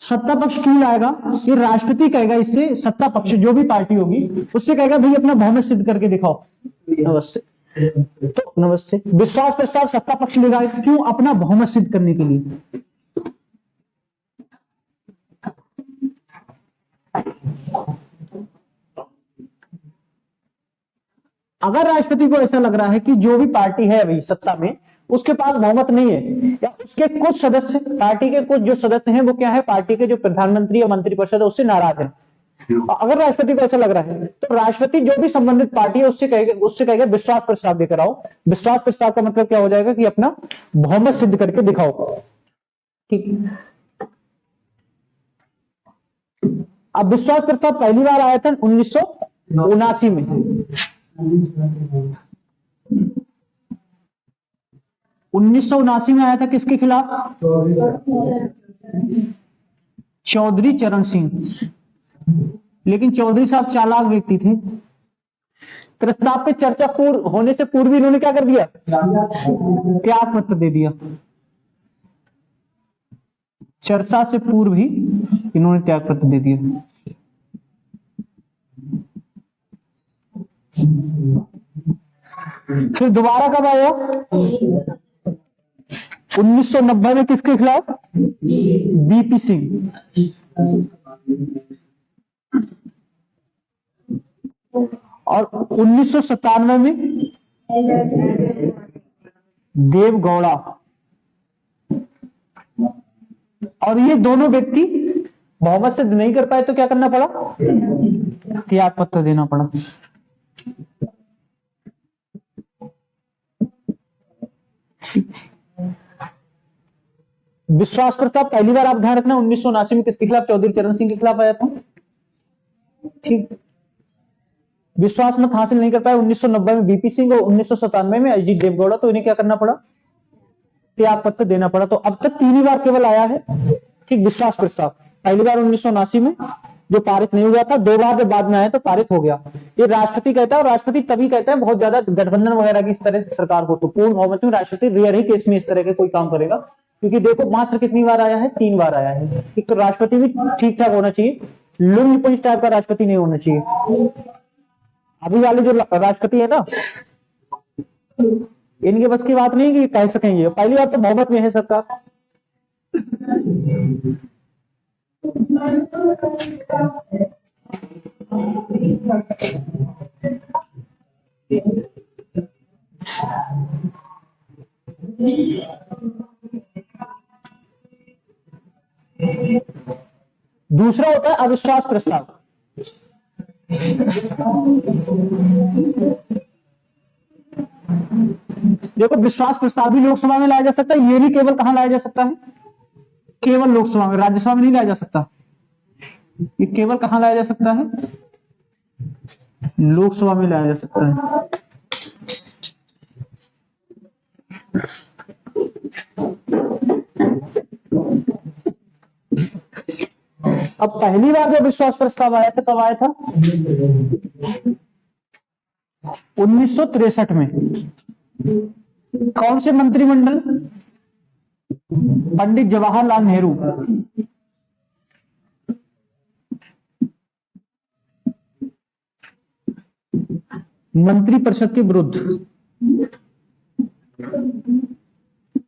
सत्ता पक्ष क्यों लाएगा? ये राष्ट्रपति कहेगा इससे, सत्ता पक्ष जो भी पार्टी होगी उससे कहेगा भाई अपना बहुमत सिद्ध करके दिखाओ। नमस्ते। तो नमस्ते, विश्वास प्रस्ताव सत्ता पक्ष लेगा, क्यों? अपना बहुमत सिद्ध करने के लिए। अगर राष्ट्रपति को ऐसा लग रहा है कि जो भी पार्टी है अभी सत्ता में उसके पास बहुमत नहीं है, या उसके कुछ सदस्य, पार्टी के कुछ जो सदस्य हैं वो क्या है, पार्टी के जो प्रधानमंत्री या मंत्रिपरिषद है उससे नाराज है, अगर राष्ट्रपति को ऐसा लग रहा है तो राष्ट्रपति जो भी संबंधित पार्टी है उससे कहेगा विश्वास प्रस्ताव लेकर आओ। विश्वास प्रस्ताव का मतलब क्या हो जाएगा कि अपना बहुमत सिद्ध करके दिखाओ। ठीक। अब विश्वास प्रस्ताव पहली बार आया था 1979 में। 1979 में आया था, किसके खिलाफ? चौधरी चरण सिंह। लेकिन चौधरी साहब चालाक व्यक्ति थे, प्रस्ताव पे चर्चा होने से पूर्व इन्होंने क्या कर दिया? त्याग पत्र दे दिया। चर्चा से पूर्व ही इन्होंने त्याग पत्र दे दिया। फिर दोबारा कब आया? 1990 में, किसके खिलाफ? बीपी सिंह। और 1997 में देवगौड़ा। और ये दोनों व्यक्ति बहुमत सिद्ध नहीं कर पाए तो क्या करना पड़ा? त्याग पत्र देना पड़ा। विश्वास प्रस्ताव पहली बार आप ध्यान रखना 1979 में किसके खिलाफ? चौधरी चरण सिंह के खिलाफ आया था। ठीक। विश्वास मत हासिल नहीं कर पाए 1990 में बीपी सिंह और 1997 में अजीत देवगौड़ा, तो इन्हें क्या करना पड़ा? त्याग पत्र देना पड़ा। तो अब तक 3 ही बार केवल आया है। ठीक। विश्वास प्रस्ताव पहली बार 1979 में जो पारित नहीं हुआ था, 2 बार जब बाद में आया तो पारित हो गया। ये राष्ट्रपति कहता है, और राष्ट्रपति तभी कहता है बहुत ज्यादा गठबंधन वगैरह की इस तरह से सरकार हो तो पूर्ण बहुमत में राष्ट्रपति रेयर ही केस में इस तरह के कोई काम करेगा, क्योंकि देखो मात्र कितनी बार आया है? 3 बार आया है। एक तो राष्ट्रपति भी ठीक ठाक होना चाहिए, लुंग पुंज टाइप का राष्ट्रपति नहीं होना चाहिए। अभी वाले जो राष्ट्रपति है ना, इनके बस की बात नहीं कि कह सकेंगे। पहली बार तो बहुमत में है सरकार। दूसरा होता है अविश्वास प्रस्ताव। देखो, विश्वास प्रस्ताव भी लोकसभा में लाया जा सकता है, ये भी केवल कहां लाया जा सकता है? केवल लोकसभा में, राज्यसभा में नहीं लाया जा सकता। ये केवल कहां लाया जा सकता है? लोकसभा में लाया जा सकता है। अब पहली बार जब विश्वास प्रस्ताव आया था, कब आया था? 1963 में। कौन से मंत्रिमंडल? पंडित जवाहरलाल नेहरू। मंत्रिपरिषद के विरुद्ध।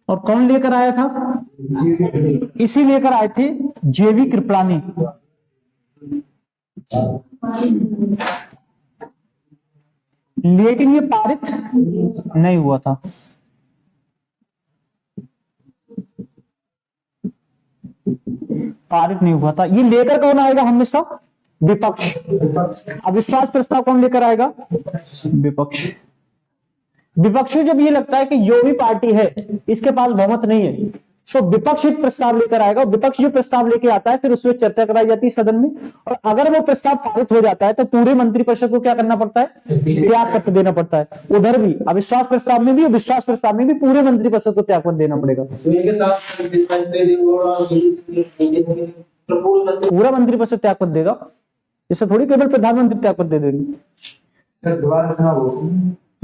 और कौन लेकर आया था? इसी लेकर आए थे जेवी कृपलानी। लेकिन ये पारित नहीं हुआ था। पारित नहीं हुआ था। ये लेकर कौन आएगा हमेशा? विपक्ष। अविश्वास प्रस्ताव कौन लेकर आएगा? विपक्ष। विपक्ष को जब ये लगता है कि जो भी पार्टी है इसके पास बहुमत नहीं है, तो विपक्ष एक प्रस्ताव लेकर आएगा। विपक्ष जो प्रस्ताव लेके आता है फिर उसमें चर्चा कराई जाती है सदन में, और अगर वो प्रस्ताव पारित हो जाता है तो पूरे मंत्रिपरिषद को क्या करना पड़ता है? त्यागपत्र देना पड़ता है। उधर भी अविश्वास प्रस्ताव में भी और विश्वास प्रस्ताव में भी पूरे मंत्रिपरिषद को त्यागपत्र देना पड़ेगा। पूरा मंत्रिपरिषद त्यागपत्र देगा, इससे थोड़ी केवल प्रधानमंत्री त्यागपत्र दे देंगे।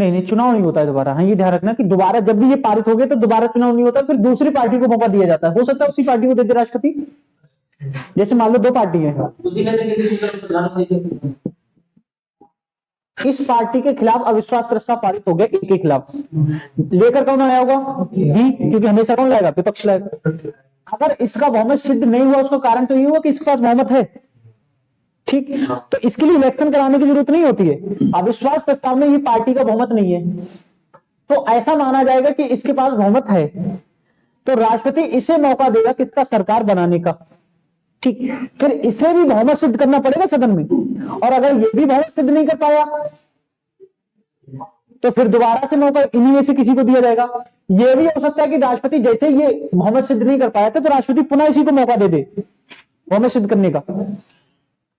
नहीं, चुनाव नहीं होता है दोबारा। हाँ, ये ध्यान रखना कि दोबारा जब भी ये पारित हो गए तो दोबारा चुनाव नहीं होता, फिर दूसरी पार्टी को मौका दिया जाता है। हो सकता है उसी पार्टी को दे दे राष्ट्रपति। जैसे मान लो दो पार्टी है, इस पार्टी के खिलाफ अविश्वास प्रस्ताव पारित हो गया, एक के खिलाफ, लेकर कौन आया होगा? बी, क्योंकि हमेशा कौन लाएगा? विपक्ष लाएगा। अगर इसका बहुमत सिद्ध नहीं हुआ, उसका कारण तो ये हुआ कि इसके पास बहुमत है, ठीक, तो इसके लिए इलेक्शन कराने की जरूरत नहीं होती है। अविश्वास प्रस्ताव में ये पार्टी का बहुमत नहीं है, तो ऐसा माना जाएगा कि इसके पास बहुमत है, तो राष्ट्रपति इसे मौका देगा किसका? सरकार बनाने का, ठीक। फिर इसे भी बहुमत सिद्ध करना पड़ेगा सदन में, और अगर ये भी बहुमत सिद्ध नहीं कर पाया तो फिर दोबारा से मौका इन्हीं में से किसी को दिया जाएगा। ये भी हो सकता है कि राष्ट्रपति जैसे ये बहुमत सिद्ध नहीं कर पाया था, तो राष्ट्रपति पुनः इसी को मौका दे दे बहुमत सिद्ध करने का,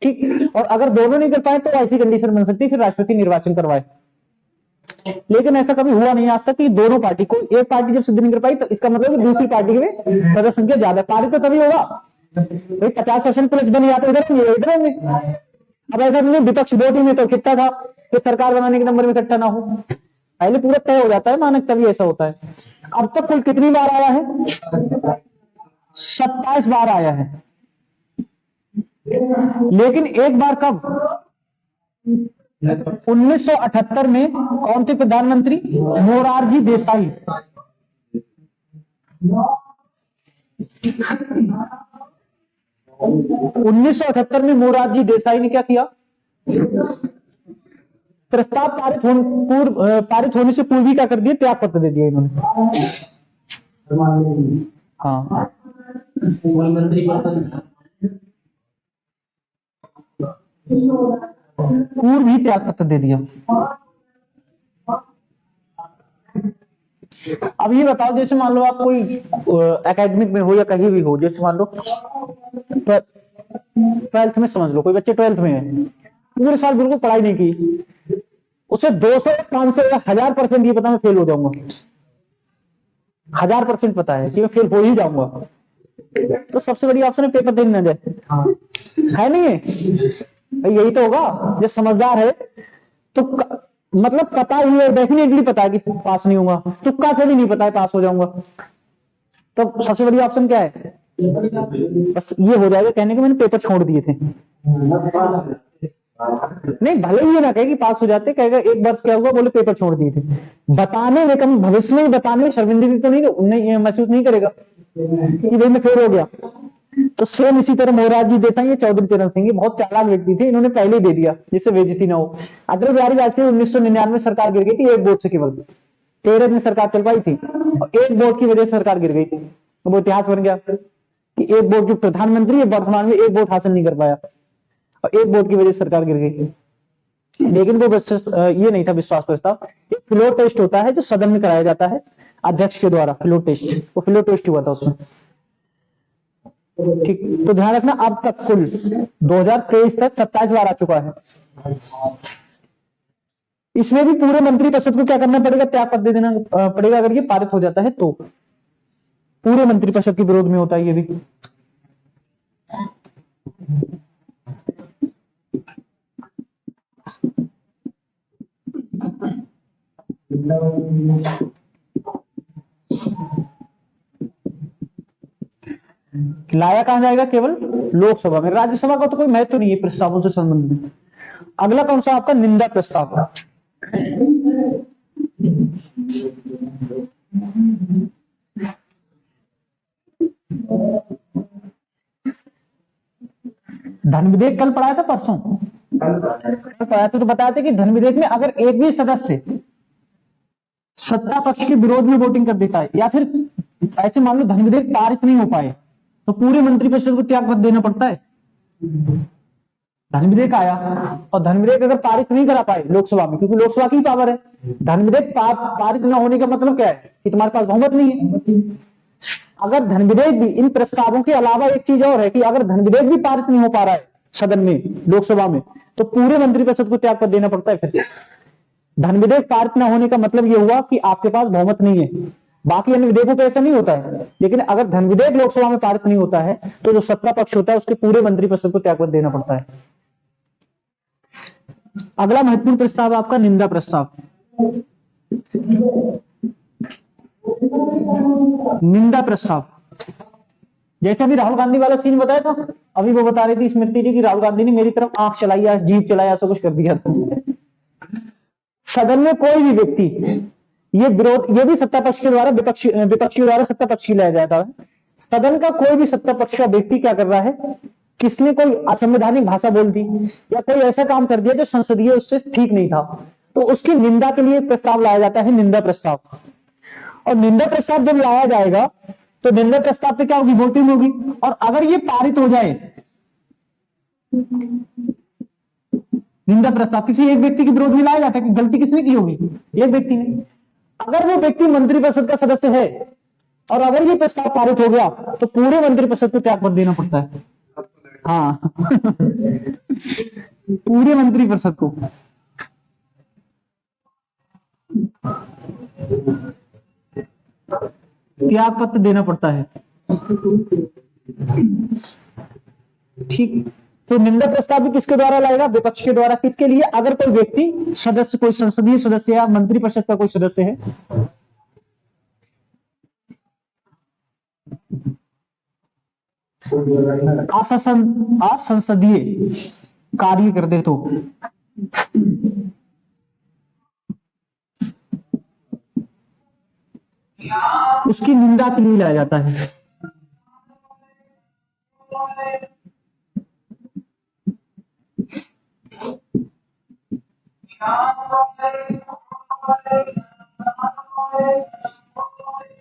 ठीक। और अगर दोनों नहीं कर पाए तो ऐसी कंडीशन बन सकती है फिर राष्ट्रपति निर्वाचन करवाए। लेकिन ऐसा कभी हुआ नहीं आज तक कि दोनों पार्टी को, एक पार्टी जब सिद्ध नहीं कर पाई तो इसका मतलब कि दूसरी पार्टी में सदस्य संख्या ज्यादा। पारित तो तभी होगा भाई 50% प्लस बन जाते इधर होंगे। अब ऐसा नहीं, विपक्ष 2 टीम में तो कितना था कि सरकार बनाने के नंबर में इकट्ठा ना हो, पहले पूरा तय हो जाता है मानक, तभी ऐसा होता है। अब तक कुल कितनी बार आया है? 27 बार आया है। लेकिन एक बार कब? 1978 में। कौन थे प्रधानमंत्री? मोरारजी देसाई। उन्नीस सौ 1978 में मोरारजी देसाई ने क्या किया? प्रस्ताव पारित होने से पूर्व ही क्या कर दिया? त्यागपत्र दे दिया इन्होंने। हाँ, पूर्व ही त्यागपत्र दे दिया। अब ये बताओ, जैसे मान लो आप कोई एकेडमिक में हो या कहीं भी हो, जैसे मान लो 12th में, समझ लो कोई बच्चे 12th में है, पूरे साल बिल्कुल पढ़ाई नहीं की, उसे 200 500 या 1000% ये पता मैं फेल हो जाऊंगा, 1000% पता है कि मैं फेल हो ही जाऊंगा, तो सबसे बड़ी ऑप्शन है पेपर देने न जाए। है नहीं है? यही तो होगा। जो समझदार है तो मतलब पता ही है, डेफिनेटली पता है कि पास नहीं होगा, तुक्का से भी नहीं पता है पास हो जाऊंगा, तो सबसे बड़ी ऑप्शन क्या है? बस ये हो जाएगा कहने के मैंने पेपर छोड़ दिए थे। नहीं, भले ही ये ना कहे कि पास हो जाते, कहेगा एक वर्ष क्या हुआ, बोले पेपर छोड़ दिए थे। बताने में कम, भविष्य में बताने में शर्मिंदगी तो नहीं महसूस नहीं करेगा कि भाई मैं फेल हो गया। तो सेम इसी तरह मोरारजी देसाई या चौधरी चरण सिंह, ये बहुत चालाक व्यक्ति थे, इन्होंने पहले ही दे दिया जिससे बेइज्जती ना हो। अटल बिहारी वाजपेयी 1999 सरकार गिर गई थी एक वोट से, केवल 13 दिन सरकार चल पाई थी और एक वोट की वजह से सरकार गिर गई। तो वो इतिहास बन गया कि एक वोट जो प्रधानमंत्री है वर्तमान में एक वोट हासिल नहीं कर पाया और एक वोट की वजह से सरकार गिर गई। लेकिन वो ये नहीं था विश्वास प्रस्ताव, एक फ्लोर टेस्ट होता है जो सदन में कराया जाता है अध्यक्ष के द्वारा, फ्लोर टेस्ट, वो फ्लोर टेस्ट हुआ था उसमें। ठीक, तो ध्यान रखना अब तक कुल 2023 तक 27 बार आ चुका है। इसमें भी पूरे मंत्रिपरिषद को क्या करना पड़ेगा, त्याग पत्र दे देना पड़ेगा अगर ये पारित हो जाता है तो। पूरे मंत्रिपरिषद के विरोध में होता है ये भी। लाया कहां जाएगा, केवल लोकसभा में, राज्यसभा का तो कोई महत्व नहीं है प्रस्तावों से संबंधित। अगला कौन सा आपका, निंदा प्रस्ताव। धन विधेयक कल पढ़ाया था, परसों कल पढ़ाया था, तो बताया था कि धन विधेयक में अगर एक भी सदस्य सत्ता पक्ष के विरोध में वोटिंग कर देता है या फिर ऐसे मान लो धन विधेयक पारित नहीं हो पाए तो पूरे मंत्रिपरिषद को त्याग पत्र देना पड़ता है। धन विधेयक आया और धन विधेयक अगर पारित नहीं करा पाए लोकसभा में, क्योंकि लोकसभा की पावर है, धन विधेयक पारित न होने का मतलब क्या है कि तुम्हारे पास बहुमत नहीं है। अगर धन विधेयक भी, इन प्रस्तावों के अलावा एक चीज और है कि अगर धन विधेयक भी पारित नहीं हो पा रहा है सदन में, लोकसभा में, तो पूरे मंत्रिपरिषद को त्याग पत्र देना पड़ता है। फिर धन विधेयक पारित न होने का मतलब यह हुआ कि आपके पास बहुमत नहीं है। बाकी अन्य विधेयकों पे ऐसा नहीं होता है, लेकिन अगर धन विधेयक लोकसभा में पारित नहीं होता है तो जो सत्ता पक्ष होता है उसके पूरे मंत्रिपरिषद को त्याग पत्र देना पड़ता है। अगला महत्वपूर्ण प्रस्ताव आपका निंदा प्रस्ताव। निंदा प्रस्ताव, जैसे अभी राहुल गांधी वाला सीन बताया था, अभी वो बता रही थी स्मृति जी की राहुल गांधी ने मेरी तरफ आंख चलाई या जीभ चलाई, ऐसा कुछ कर दिया था। सदन में कोई भी व्यक्ति ये विरोध, ये भी सत्ता पक्ष के द्वारा विपक्षियों द्वारा सत्ता पक्ष लाया जाता है। सदन का कोई भी सत्ता पक्ष का व्यक्ति क्या कर रहा है, किसने कोई असंवैधानिक भाषा बोल दी या कोई ऐसा काम कर दिया जो संसदीय उससे ठीक नहीं था, तो उसकी निंदा के लिए प्रस्ताव लाया जाता है, निंदा प्रस्ताव। और निंदा प्रस्ताव जब लाया जाएगा तो निंदा प्रस्ताव पे क्या होगी, वोटिंग होगी, और अगर ये पारित हो जाए, निंदा प्रस्ताव किसी एक व्यक्ति के विरोध में लाया जाता है कि गलती किसने की होगी, एक व्यक्ति ने। अगर वो व्यक्ति मंत्रिपरिषद का सदस्य है और अगर ये प्रस्ताव पारित हो गया तो पूरे मंत्रिपरिषद को त्याग पत्र देना पड़ता है। हाँ पूरे मंत्रिपरिषद को। त्याग पत्र देना पड़ता है। ठीक, तो निंदा प्रस्ताव भी किसके द्वारा लाएगा, विपक्ष के द्वारा। किसके लिए, अगर कोई व्यक्ति सदस्य, कोई संसदीय सदस्य या मंत्रिपरिषद का कोई सदस्य है, असंसदीय कार्य कर दे तो उसकी निंदा के लिए लाया जाता है।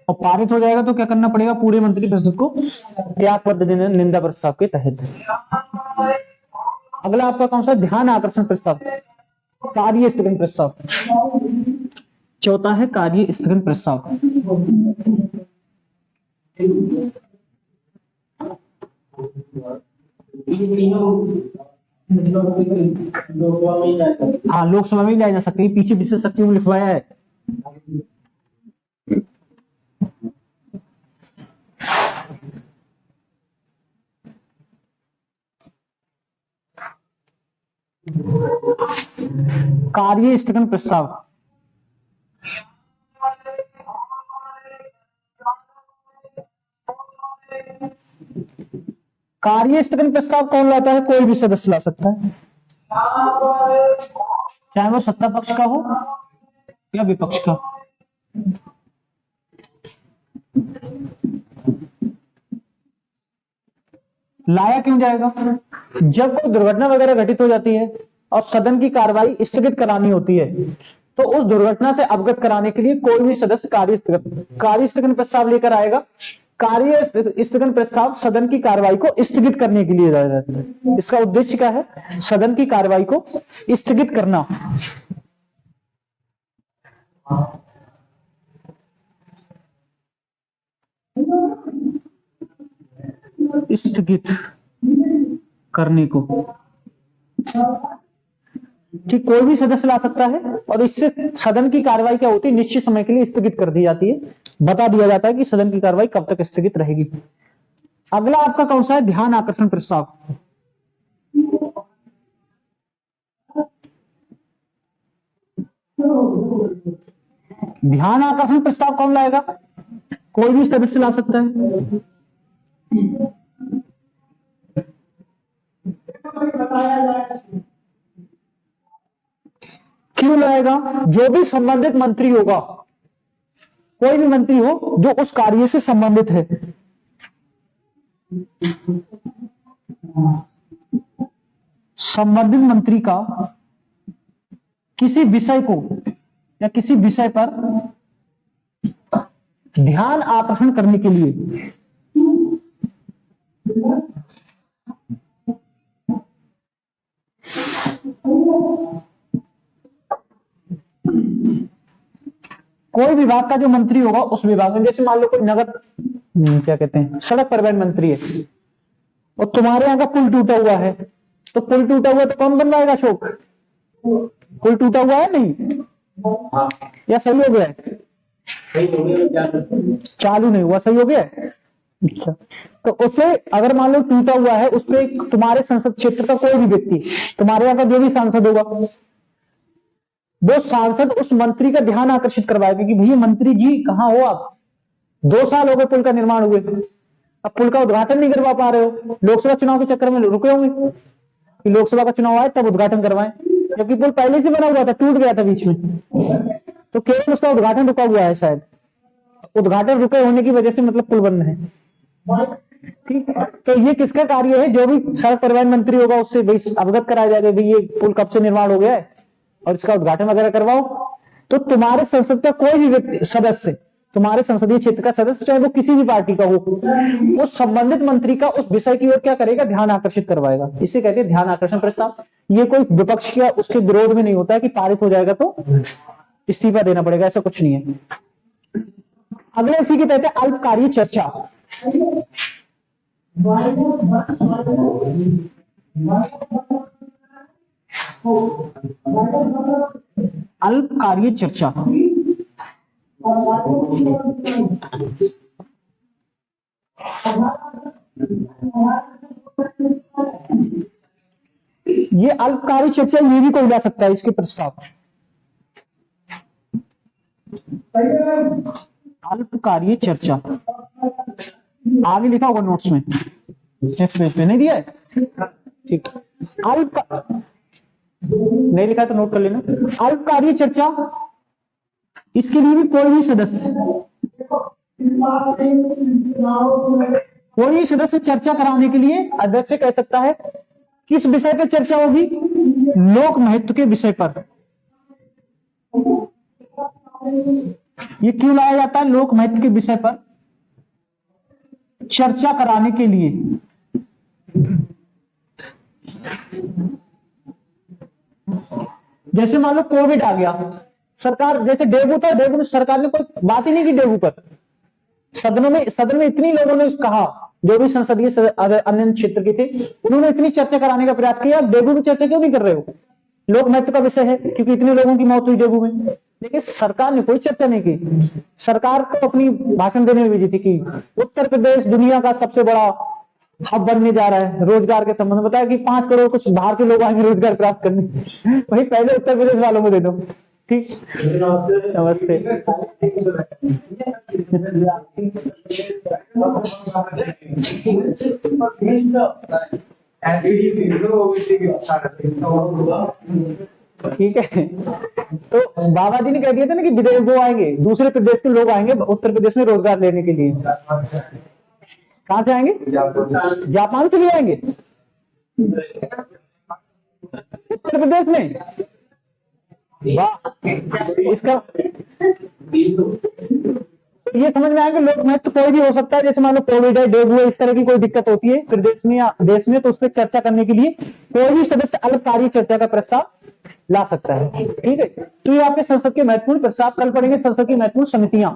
और पारित हो जाएगा तो क्या करना पड़ेगा, पूरे मंत्रिपरिषद को त्याग पत्र देना निंदा प्रस्ताव के तहत। अगला आपका कौन सा, ध्यान आकर्षण प्रस्ताव, कार्य स्थगन प्रस्ताव। चौथा है कार्य स्थगन प्रस्ताव। हाँ, लोकसभा में लाया जा सकती है, पीछे विशेष शक्तियों में लिखवाया है। कार्य स्थगन प्रस्ताव, कार्य स्थगन प्रस्ताव कौन लाता है, कोई भी सदस्य ला सकता है, चाहे वो सत्ता पक्ष का हो या विपक्ष का। लाया क्यों जाएगा? जब कोई दुर्घटना वगैरह घटित हो जाती है और सदन की कार्रवाई स्थगित करानी होती है, तो उस दुर्घटना से अवगत कराने के लिए कोई भी सदस्य कार्य स्थगन प्रस्ताव लेकर आएगा। कार्य स्थगन प्रस्ताव सदन की कार्रवाई को स्थगित करने के लिए लाया जाता है। इसका उद्देश्य क्या है? सदन की कार्रवाई को स्थगित करना। स्थगित करने को ठीक कोई भी सदस्य ला सकता है और इससे सदन की कार्रवाई क्या होती है? निश्चित समय के लिए स्थगित कर दी जाती है। बता दिया जाता है कि सदन की कार्रवाई कब तक स्थगित रहेगी। अगला आपका कौन सा है? ध्यान आकर्षण प्रस्ताव। ध्यान आकर्षण प्रस्ताव कौन लाएगा? कोई भी सदस्य ला सकता है। क्यों लाएगा? जो भी संबंधित मंत्री होगा, कोई भी मंत्री हो जो उस कार्य से संबंधित है, संबंधित मंत्री का किसी विषय को या किसी विषय पर ध्यान आकर्षण करने के लिए कोई विभाग का जो मंत्री होगा उस विभाग में, जैसे मान लो कोई नगर क्या कहते हैं, सड़क परिवहन मंत्री है और तुम्हारे यहाँ का पुल टूटा हुआ है, तो पुल टूटा हुआ तो कौन बनवाएगा? अशोक। पुल टूटा हुआ है नहीं? या सही हो गया है? चालू नहीं हुआ, सही हो गया है। अच्छा, तो उसे अगर मान लो टूटा हुआ है, उस पर तुम्हारे संसद क्षेत्र का कोई भी व्यक्ति, तुम्हारे यहाँ का जो भी सांसद होगा, वो सांसद उस मंत्री का ध्यान आकर्षित करवाएगा कि भैया मंत्री जी कहाँ हो आप? 2 साल हो गए पुल का निर्माण हुए, अब पुल का उद्घाटन नहीं करवा पा रहे हो। लोकसभा चुनाव के चक्कर में रुके होंगे कि लोकसभा का चुनाव आए तब उद्घाटन करवाएं, जबकि पुल पहले से बना हुआ था, टूट गया था बीच में, तो केवल उसका उद्घाटन रुका हुआ है। शायद उद्घाटन रुके होने की वजह से मतलब पुल बन है। ठीक है, तो ये किसका कार्य है? जो भी सड़क परिवहन मंत्री होगा उससे अवगत कराया जाएगा भाई ये पुल कब से निर्माण हो गया है और इसका उद्घाटन वगैरह करवाओ। तो तुम्हारे संसद का कोई भी व्यक्ति सदस्य, तुम्हारे संसदीय क्षेत्र का सदस्य, चाहे वो किसी भी पार्टी का हो, उस संबंधित मंत्री का उस विषय की ओर क्या करेगा? ध्यान आकर्षित करवाएगा। इसे कहते हैं ध्यान आकर्षण प्रस्ताव। ये कोई विपक्ष या उसके विरोध में नहीं होता है कि पारित हो जाएगा तो इस्तीफा देना पड़ेगा, ऐसा कुछ नहीं है। अगले इसी के तहत अल्पकालीन चर्चा। अल्पकालीन चर्चा ये अल्पकालीन चर्चा ये भी कोई ला सकता है इसके प्रस्ताव। अल्पकालीन चर्चा आगे लिखा होगा नोट्स में, नेक्स्ट पेज पे नहीं दिया है। ठीक, अल्प नहीं लिखा तो नोट कर लेना। अल्पकालीन चर्चा, इसके लिए भी कोई भी सदस्य चर्चा कराने के लिए अध्यक्ष कह सकता है। किस विषय पर चर्चा होगी? लोक महत्व के विषय पर। ये क्यों लाया जाता है? लोक महत्व के विषय पर चर्चा कराने के लिए। जैसे मान लो कोविड आ गया, सरकार, जैसे डेंगू था, डेंगू में सरकार ने कोई बात ही नहीं की डेंगू पर। सदन में इतनी लोगों ने कहा, जो भी संसदीय अन्य क्षेत्र के थे, उन्होंने इतनी चर्चा कराने का प्रयास किया। डेंगू की चर्चा क्यों नहीं कर रहे हो? लोक महत्व का विषय है, क्योंकि इतने लोगों की मौत हुई डेंगू में, लेकिन सरकार ने कोई चर्चा नहीं की। सरकार को अपनी भाषण देने में बिजी थी कि उत्तर प्रदेश दुनिया का सबसे बड़ा हब बनने जा रहा है रोजगार के संबंध में। बताया कि 5 करोड़ कुछ बाहर के लोग आएंगे रोजगार प्राप्त करने, वही पहले उत्तर प्रदेश वालों को दे दो। ठीक, नमस्ते। ठीक है, तो बाबा जी ने कह दिया था ना कि विदेश वो आएंगे, दूसरे प्रदेश के लोग आएंगे उत्तर प्रदेश में रोजगार लेने के लिए। कहां से आएंगे? जापान से भी आएंगे? उत्तर प्रदेश में? वाह, इसका ये समझ में आएगा। लोक महत्व कोई भी हो सकता है, जैसे मान लो कोविड है, डेंगू है, इस तरह की कोई दिक्कत होती है प्रदेश में या देश में, तो उस पर चर्चा करने के लिए कोई भी सदस्य अल्पकालीन चर्चा का प्रस्ताव ला सकता है। ठीक है, तो ये आपके संसद के महत्वपूर्ण प्रस्ताव। कल पढ़ेंगे संसद की महत्वपूर्ण समितियां।